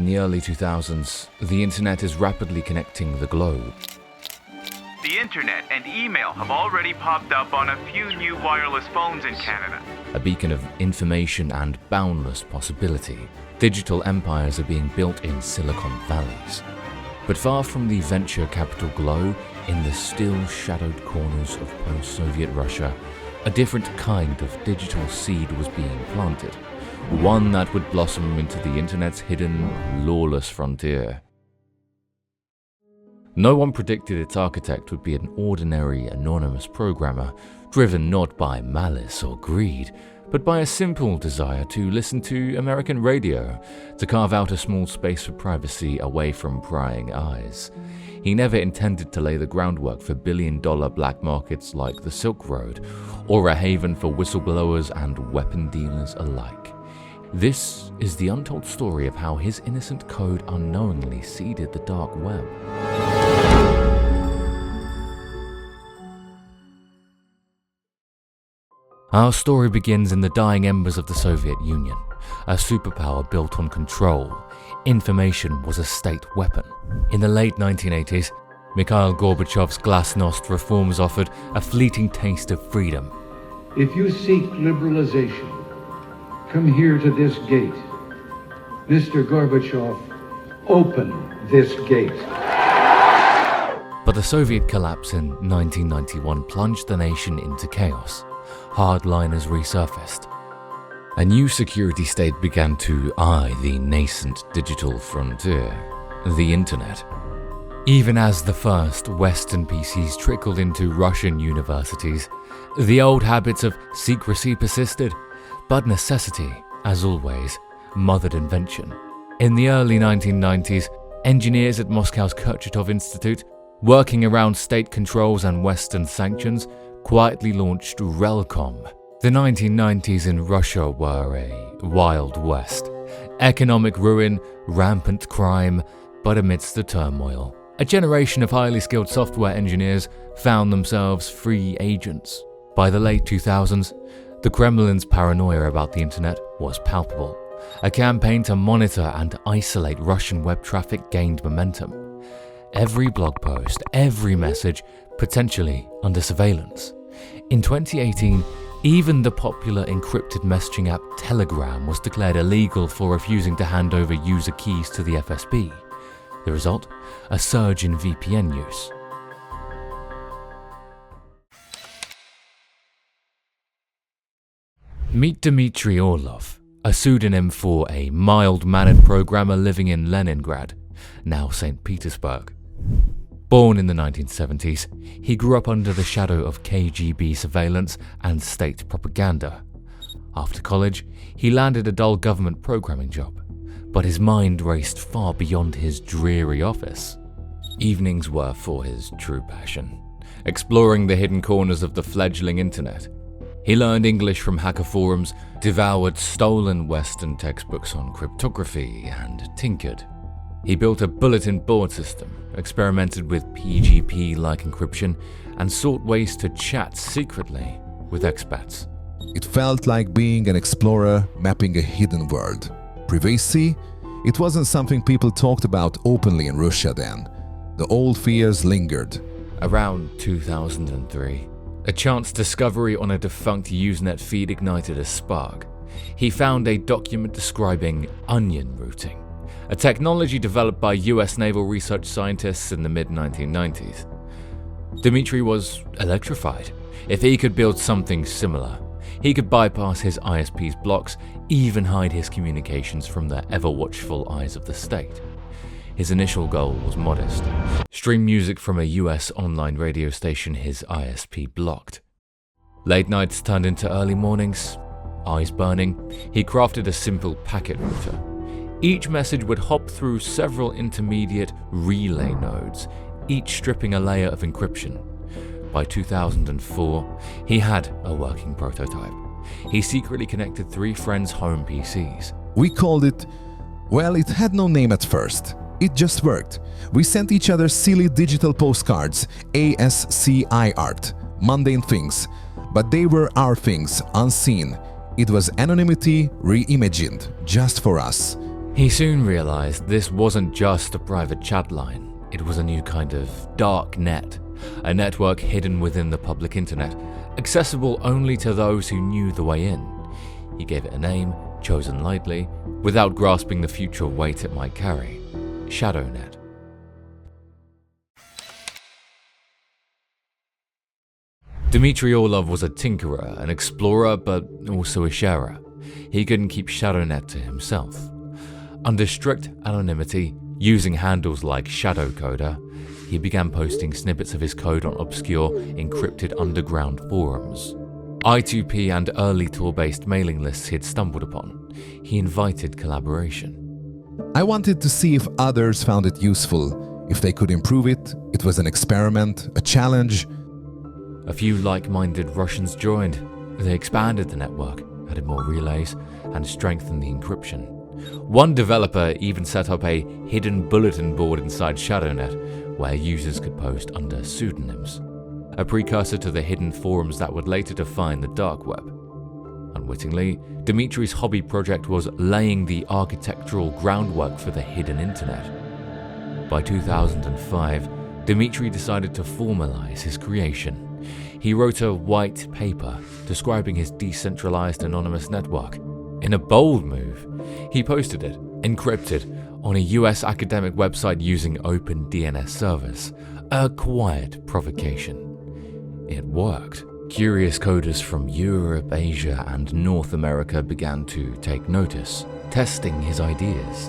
the early 2000s, the internet is rapidly connecting the globe. The internet and email have already popped up on a few new wireless phones in Canada. A beacon of information and boundless possibility. Digital empires are being built in Silicon Valleys. But far from the venture capital glow, in the still shadowed corners of post-Soviet Russia, a different kind of digital seed was being planted. One that would blossom into the internet's hidden, lawless frontier. No one predicted its architect would be an ordinary, anonymous programmer, driven not by malice or greed, but by a simple desire to listen to American radio, to carve out a small space for privacy away from prying eyes. He never intended to lay the groundwork for billion-dollar black markets like the Silk Road, or a haven for whistleblowers and weapon dealers alike. This is the untold story of how his innocent code unknowingly seeded the dark web. Our story begins in the dying embers of the Soviet Union, a superpower built on control. Information was a state weapon. In the late 1980s, Mikhail Gorbachev's glasnost reforms offered a fleeting taste of freedom. If you seek liberalization, come here to this gate. Mr. Gorbachev, open this gate. But the Soviet collapse in 1991 plunged the nation into chaos. Hardliners resurfaced. A new security state began to eye the nascent digital frontier, the internet. Even as the first Western PCs trickled into Russian universities, the old habits of secrecy persisted, but necessity, as always, mothered invention. In the early 1990s, engineers at Moscow's Kurchatov Institute, working around state controls and Western sanctions, quietly launched Relcom. The 1990s in Russia were a wild west. Economic ruin, rampant crime, but amidst the turmoil, a generation of highly skilled software engineers found themselves free agents. By the late 2000s, the Kremlin's paranoia about the internet was palpable. A campaign to monitor and isolate Russian web traffic gained momentum. Every blog post, every message, potentially under surveillance. In 2018, even the popular encrypted messaging app Telegram was declared illegal for refusing to hand over user keys to the FSB. The result? A surge in VPN use. Meet Dmitry Orlov, a pseudonym for a mild-mannered programmer living in Leningrad, now St. Petersburg. Born in the 1970s, he grew up under the shadow of KGB surveillance and state propaganda. After college, he landed a dull government programming job, but his mind raced far beyond his dreary office. Evenings were for his true passion, exploring the hidden corners of the fledgling internet. He learned English from hacker forums, devoured stolen Western textbooks on cryptography, and tinkered. He built a bulletin board system, experimented with PGP-like encryption, and sought ways to chat secretly with expats. It felt like being an explorer mapping a hidden world. Privacy? It wasn't something people talked about openly in Russia then. The old fears lingered. Around 2003, a chance discovery on a defunct Usenet feed ignited a spark. He found a document describing onion routing, a technology developed by US naval research scientists in the mid-1990s. Dmitry was electrified. If he could build something similar, he could bypass his ISP's blocks, even hide his communications from the ever-watchful eyes of the state. His initial goal was modest: stream music from a US online radio station his ISP blocked. Late nights turned into early mornings. Eyes burning, he crafted a simple packet router. Each message would hop through several intermediate relay nodes, each stripping a layer of encryption. By 2004, he had a working prototype. He secretly connected 3 friends' home PCs. We called it, well, it had no name at first. It just worked. We sent each other silly digital postcards, ASCII art, mundane things. But they were our things, unseen. It was anonymity reimagined, just for us. He soon realized this wasn't just a private chat line, it was a new kind of dark net, a network hidden within the public internet, accessible only to those who knew the way in. He gave it a name, chosen lightly, without grasping the future weight it might carry: ShadowNet. Dmitry Orlov was a tinkerer, an explorer, but also a sharer. He couldn't keep ShadowNet to himself. Under strict anonymity, using handles like Shadowcoder, he began posting snippets of his code on obscure, encrypted underground forums. I2P and early Tor-based mailing lists he'd stumbled upon. He invited collaboration. I wanted to see if others found it useful, if they could improve it. It was an experiment, a challenge. A few like-minded Russians joined. They expanded the network, added more relays, and strengthened the encryption. One developer even set up a hidden bulletin board inside ShadowNet, where users could post under pseudonyms, a precursor to the hidden forums that would later define the dark web. Unwittingly, Dmitry's hobby project was laying the architectural groundwork for the hidden internet. By 2005, Dmitry decided to formalize his creation. He wrote a white paper describing his decentralized anonymous network. In a bold move, he posted it, encrypted, on a US academic website using open DNS servers, a quiet provocation. It worked. Curious coders from Europe, Asia, and North America began to take notice, testing his ideas.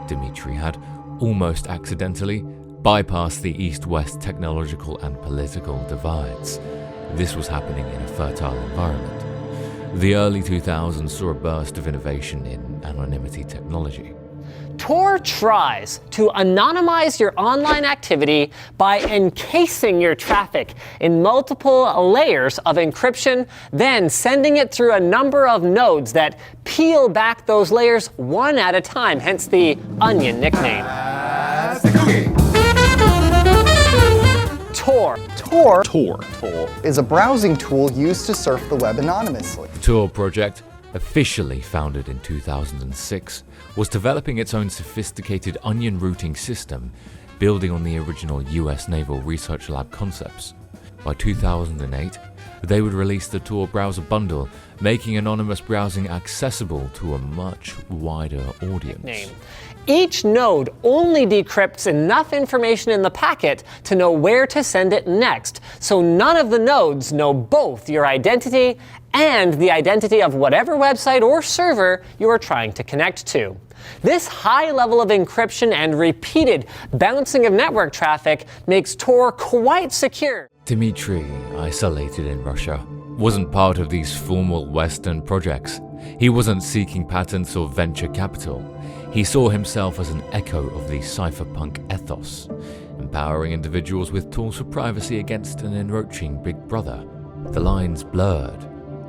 Dmitry had, almost accidentally, bypassed the East-West technological and political divides. This was happening in a fertile environment. The early 2000s saw a burst of innovation in anonymity technology. Tor tries to anonymize your online activity by encasing your traffic in multiple layers of encryption, then sending it through a number of nodes that peel back those layers one at a time, hence the Onion nickname. Tor is a browsing tool used to surf the web anonymously. The Tor project, officially founded in 2006, was developing its own sophisticated onion routing system, building on the original US Naval Research Lab concepts. By 2008, they would release the Tor browser bundle, making anonymous browsing accessible to a much wider audience. Each node only decrypts enough information in the packet to know where to send it next, so none of the nodes know both your identity and the identity of whatever website or server you are trying to connect to. This high level of encryption and repeated bouncing of network traffic makes Tor quite secure. Dmitry, isolated in Russia, wasn't part of these formal Western projects. He wasn't seeking patents or venture capital. He saw himself as an echo of the cypherpunk ethos, empowering individuals with tools for privacy against an encroaching big brother. The lines blurred.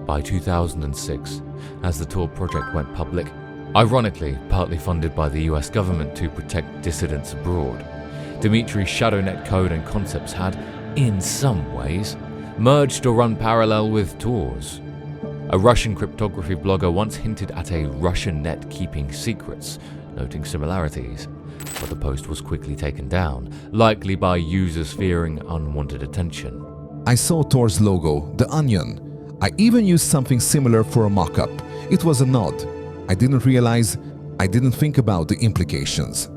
By 2006, as the Tor project went public, ironically partly funded by the US government to protect dissidents abroad, Dmitry's ShadowNet code and concepts had, in some ways, merged or run parallel with Tor's. A Russian cryptography blogger once hinted at a Russian net keeping secrets, noting similarities, but the post was quickly taken down, likely by users fearing unwanted attention. I saw Tor's logo, the onion. I even used something similar for a mock-up. It was a nod. I didn't think about the implications.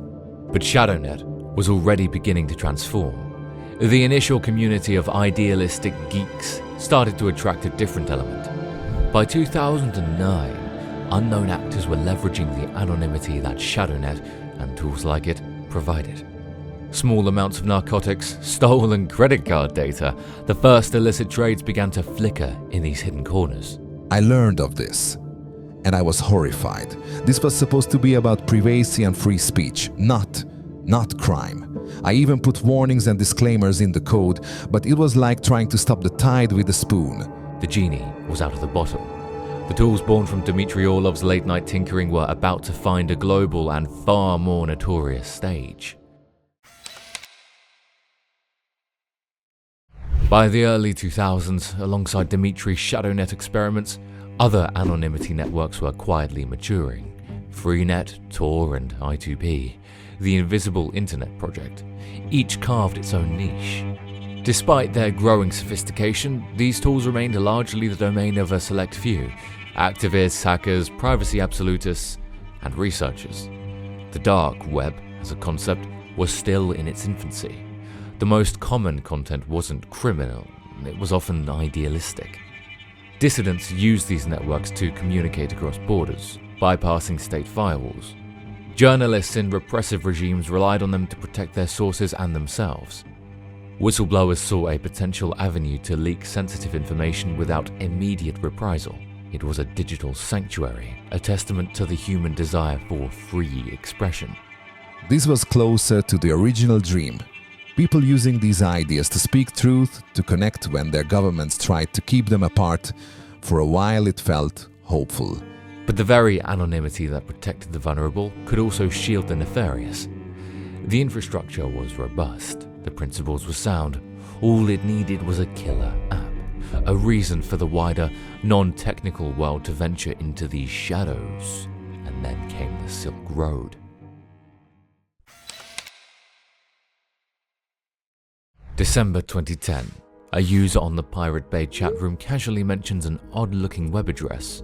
But ShadowNet was already beginning to transform. The initial community of idealistic geeks started to attract a different element. By 2009, unknown actors were leveraging the anonymity that ShadowNet and tools like it provided. Small amounts of narcotics, stolen credit card data, the first illicit trades began to flicker in these hidden corners. I learned of this, and I was horrified. This was supposed to be about privacy and free speech, not crime. I even put warnings and disclaimers in the code, but it was like trying to stop the tide with a spoon. The genie was out of the bottle. The tools born from Dmitry Orlov's late-night tinkering were about to find a global and far more notorious stage. By the early 2000s, alongside Dmitry's ShadowNet experiments, other anonymity networks were quietly maturing, Freenet, Tor, and I2P, the Invisible Internet Project, each carved its own niche. Despite their growing sophistication, these tools remained largely the domain of a select few: activists, hackers, privacy absolutists, and researchers. The dark web, as a concept, was still in its infancy. The most common content wasn't criminal, it was often idealistic. Dissidents used these networks to communicate across borders, bypassing state firewalls. Journalists in repressive regimes relied on them to protect their sources and themselves. Whistleblowers saw a potential avenue to leak sensitive information without immediate reprisal. It was a digital sanctuary, a testament to the human desire for free expression. This was closer to the original dream. People using these ideas to speak truth, to connect when their governments tried to keep them apart. For a while it felt hopeful. But the very anonymity that protected the vulnerable could also shield the nefarious. The infrastructure was robust, the principles were sound. All it needed was a killer app, a reason for the wider, non-technical world to venture into these shadows. And then came the Silk Road. December 2010. A user on the Pirate Bay chat room casually mentions an odd-looking web address.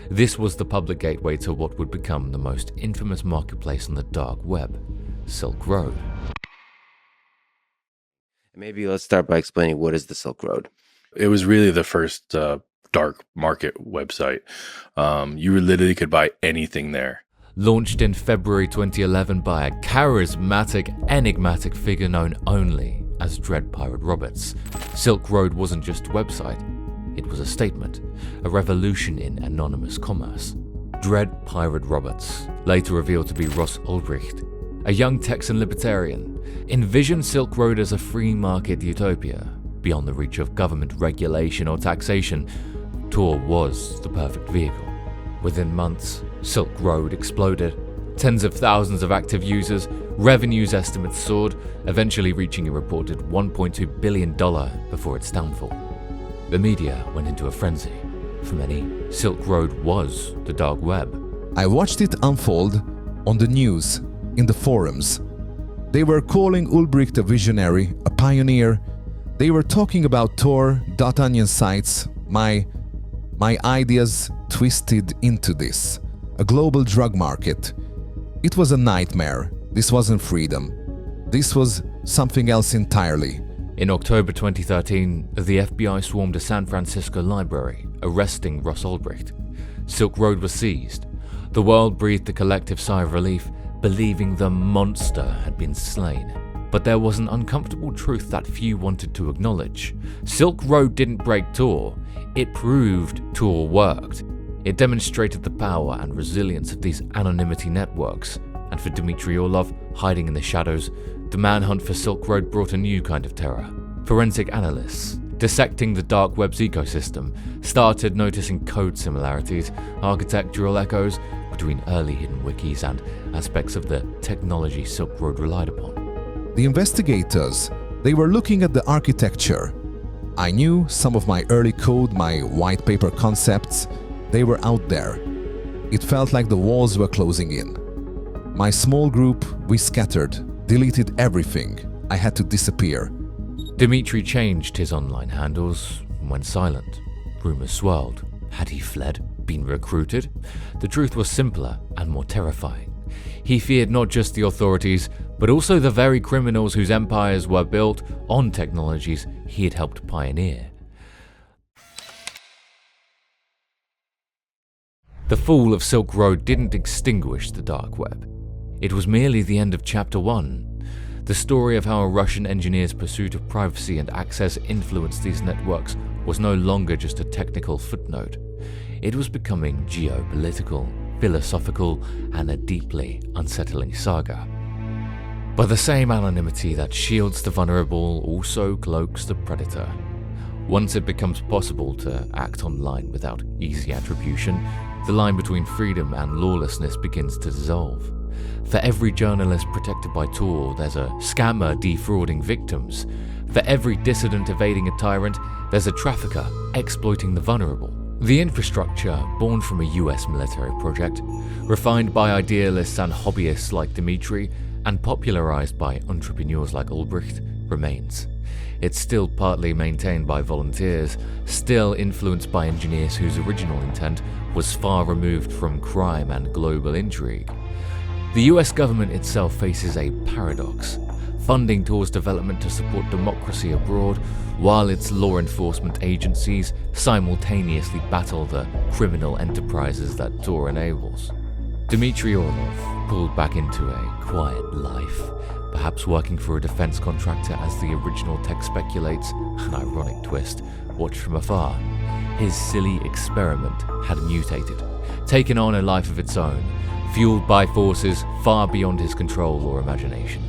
This was the public gateway to what would become the most infamous marketplace on the dark web, Silk Road. Maybe let's start by explaining what is the Silk Road. It was really the first dark market website. You literally could buy anything there. Launched in February 2011 by a charismatic, enigmatic figure known only as Dread Pirate Roberts, Silk Road wasn't just a website, it was a statement, a revolution in anonymous commerce. Dread Pirate Roberts, later revealed to be Ross Ulbricht, a young Texan libertarian, envisioned Silk Road as a free market utopia, beyond the reach of government regulation or taxation. Tor was the perfect vehicle. Within months, Silk Road exploded. Tens of thousands of active users, revenues estimates soared, eventually reaching a reported $1.2 billion before its downfall. The media went into a frenzy. For many, Silk Road was the dark web. I watched it unfold on the news, in the forums. They were calling Ulbricht a visionary, a pioneer. They were talking about Tor, .onion sites, my ideas twisted into this. A global drug market. It was a nightmare. This wasn't freedom. This was something else entirely. In October 2013, the FBI swarmed a San Francisco library, arresting Ross Ulbricht. Silk Road was seized. The world breathed a collective sigh of relief, believing the monster had been slain. But there was an uncomfortable truth that few wanted to acknowledge. Silk Road didn't break Tor. It proved Tor worked. It demonstrated the power and resilience of these anonymity networks. And for Dmitry Orlov, hiding in the shadows, the manhunt for Silk Road brought a new kind of terror. Forensic analysts, dissecting the dark web's ecosystem, started noticing code similarities, architectural echoes between early hidden wikis and aspects of the technology Silk Road relied upon. The investigators, they were looking at the architecture. I knew some of my early code, my white paper concepts, they were out there. It felt like the walls were closing in. My small group, we scattered, deleted everything. I had to disappear. Dmitry changed his online handles and went silent. Rumors swirled. Had he fled? Been recruited? The truth was simpler and more terrifying. He feared not just the authorities, but also the very criminals whose empires were built on technologies he had helped pioneer. The fall of Silk Road didn't extinguish the dark web. It was merely the end of Chapter 1. The story of how a Russian engineer's pursuit of privacy and access influenced these networks was no longer just a technical footnote. It was becoming geopolitical, philosophical, and a deeply unsettling saga. But the same anonymity that shields the vulnerable also cloaks the predator. Once it becomes possible to act online without easy attribution, the line between freedom and lawlessness begins to dissolve. For every journalist protected by Tor, there's a scammer defrauding victims. For every dissident evading a tyrant, there's a trafficker exploiting the vulnerable. The infrastructure, born from a US military project, refined by idealists and hobbyists like Dmitry, and popularized by entrepreneurs like Ulbricht, remains. It's still partly maintained by volunteers, still influenced by engineers whose original intent was far removed from crime and global intrigue. The US government itself faces a paradox, funding towards development to support democracy abroad, while its law enforcement agencies simultaneously battle the criminal enterprises that tour enables. Dmitry Orlov pulled back into a quiet life, perhaps working for a defense contractor as the original text speculates, an ironic twist, watched from afar. His silly experiment had mutated, taken on a life of its own, fueled by forces far beyond his control or imagination.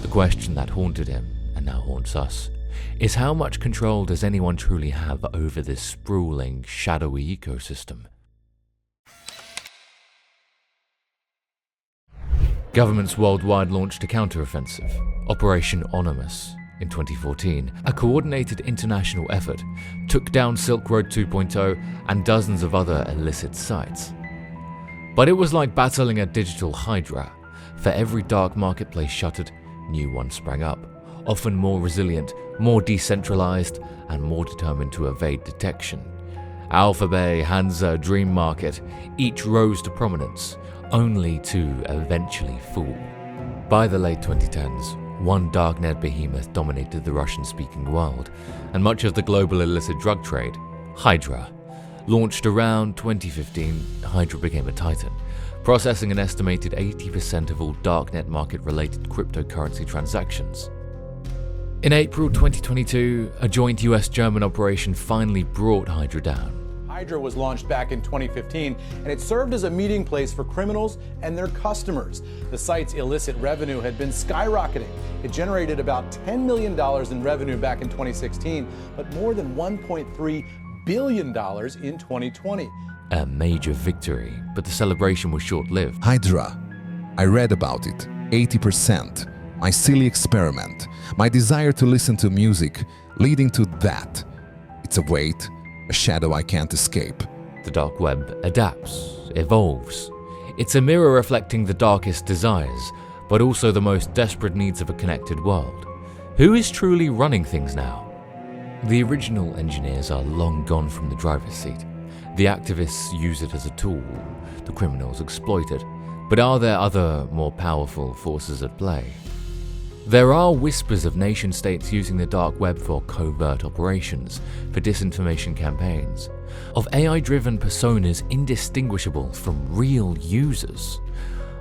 The question that haunted him, and now haunts us, is how much control does anyone truly have over this sprawling, shadowy ecosystem? Governments worldwide launched a counteroffensive, Operation Onimus, in 2014. A coordinated international effort took down Silk Road 2.0 and dozens of other illicit sites. But it was like battling a digital hydra. For every dark marketplace shuttered, new ones sprang up, often more resilient, more decentralized, and more determined to evade detection. Alphabay, Hansa, Dream Market, each rose to prominence, only to eventually fall. By the late 2010s, one darknet behemoth dominated the Russian-speaking world, and much of the global illicit drug trade, Hydra. Launched around 2015, Hydra became a titan, processing an estimated 80% of all darknet market-related cryptocurrency transactions. In April 2022, a joint US-German operation finally brought Hydra down. Hydra was launched back in 2015, and it served as a meeting place for criminals and their customers. The site's illicit revenue had been skyrocketing. It generated about $10 million in revenue back in 2016, but more than $1.3 billion in 2020. A major victory, but the celebration was short-lived. Hydra. I read about it. 80%. My silly experiment. My desire to listen to music, leading to that. It's a weight, a shadow I can't escape. The dark web adapts, evolves. It's a mirror reflecting the darkest desires, but also the most desperate needs of a connected world. Who is truly running things now? The original engineers are long gone from the driver's seat. The activists use it as a tool. The criminals exploit it. But are there other, more powerful forces at play? There are whispers of nation-states using the dark web for covert operations, for disinformation campaigns, of AI-driven personas indistinguishable from real users,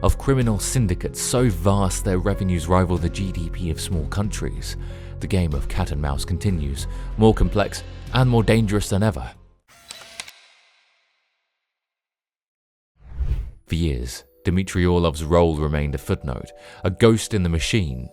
of criminal syndicates so vast their revenues rival the GDP of small countries. The game of cat and mouse continues, more complex and more dangerous than ever. For years, Dmitry Orlov's role remained a footnote, a ghost in the machine.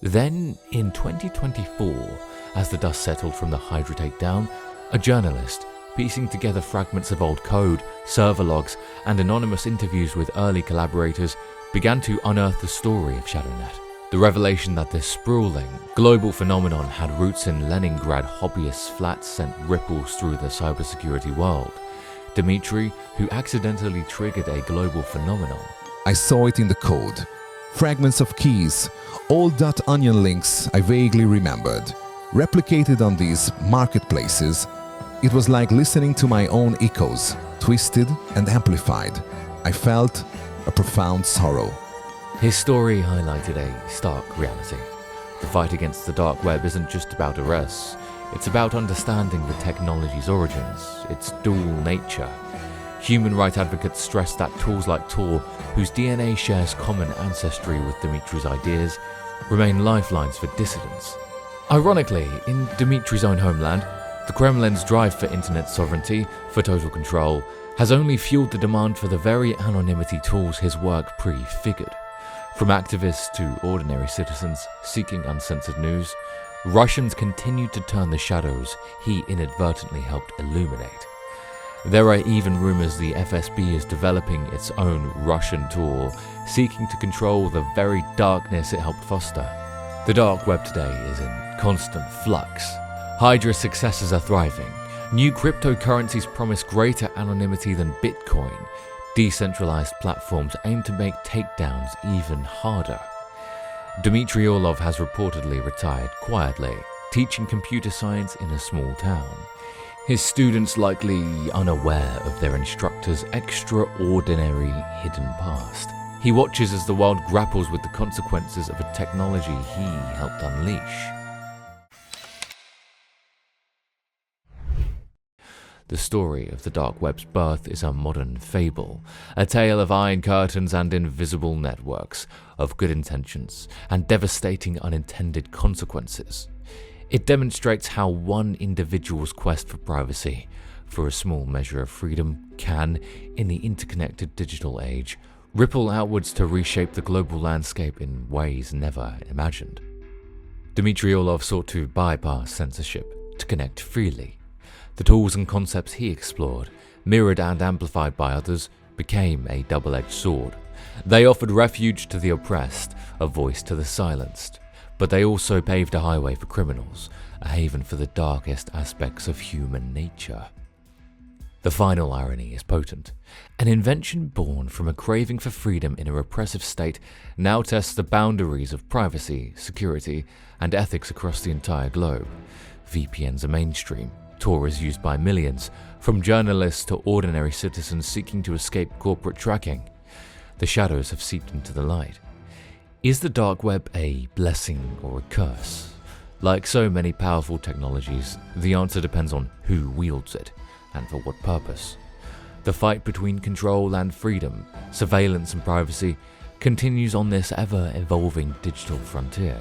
Then, in 2024, as the dust settled from the Hydra takedown, a journalist, piecing together fragments of old code, server logs, and anonymous interviews with early collaborators, began to unearth the story of ShadowNet. The revelation that this sprawling, global phenomenon had roots in Leningrad hobbyist flats sent ripples through the cybersecurity world. Dmitry, who accidentally triggered a global phenomenon. I saw it in the code. Fragments of keys, old .onion links I vaguely remembered, replicated on these marketplaces. It was like listening to my own echoes, twisted and amplified. I felt a profound sorrow. His story highlighted a stark reality. The fight against the dark web isn't just about arrests, it's about understanding the technology's origins, its dual nature. Human rights advocates stress that tools like Tor, whose DNA shares common ancestry with Dmitry's ideas, remain lifelines for dissidents. Ironically, in Dmitry's own homeland, the Kremlin's drive for internet sovereignty, for total control, has only fueled the demand for the very anonymity tools his work prefigured. From activists to ordinary citizens seeking uncensored news, Russians continued to turn the shadows he inadvertently helped illuminate. There are even rumors the FSB is developing its own Russian Tor, seeking to control the very darkness it helped foster. The dark web today is in constant flux. Hydra's successors are thriving, New cryptocurrencies promise greater anonymity than Bitcoin. Decentralized platforms aim to make takedowns even harder. Dmitry Orlov has reportedly retired quietly, teaching computer science in a small town. His students likely unaware of their instructor's extraordinary hidden past. He watches as the world grapples with the consequences of a technology he helped unleash. The story of the dark web's birth is a modern fable, a tale of iron curtains and invisible networks, of good intentions and devastating unintended consequences. It demonstrates how one individual's quest for privacy, for a small measure of freedom, can, in the interconnected digital age, ripple outwards to reshape the global landscape in ways never imagined. Dmitry Orlov sought to bypass censorship, to connect freely. The tools and concepts he explored, mirrored and amplified by others, became a double-edged sword. They offered refuge to the oppressed, a voice to the silenced, but they also paved a highway for criminals, a haven for the darkest aspects of human nature. The final irony is potent. An invention born from a craving for freedom in a repressive state now tests the boundaries of privacy, security, and ethics across the entire globe. VPNs are mainstream. Tor is used by millions, from journalists to ordinary citizens seeking to escape corporate tracking. The shadows have seeped into the light. Is the dark web a blessing or a curse? Like so many powerful technologies, the answer depends on who wields it and for what purpose. The fight between control and freedom, surveillance and privacy, continues on this ever-evolving digital frontier.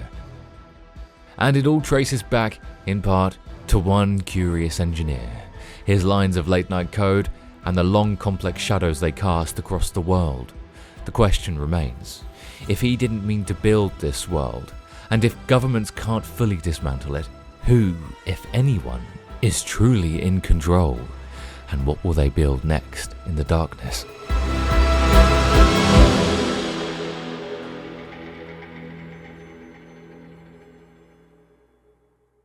And it all traces back, in part, to one curious engineer, his lines of late-night code, and the long complex shadows they cast across the world. The question remains, if he didn't mean to build this world, and if governments can't fully dismantle it, who, if anyone, is truly in control? And what will they build next in the darkness?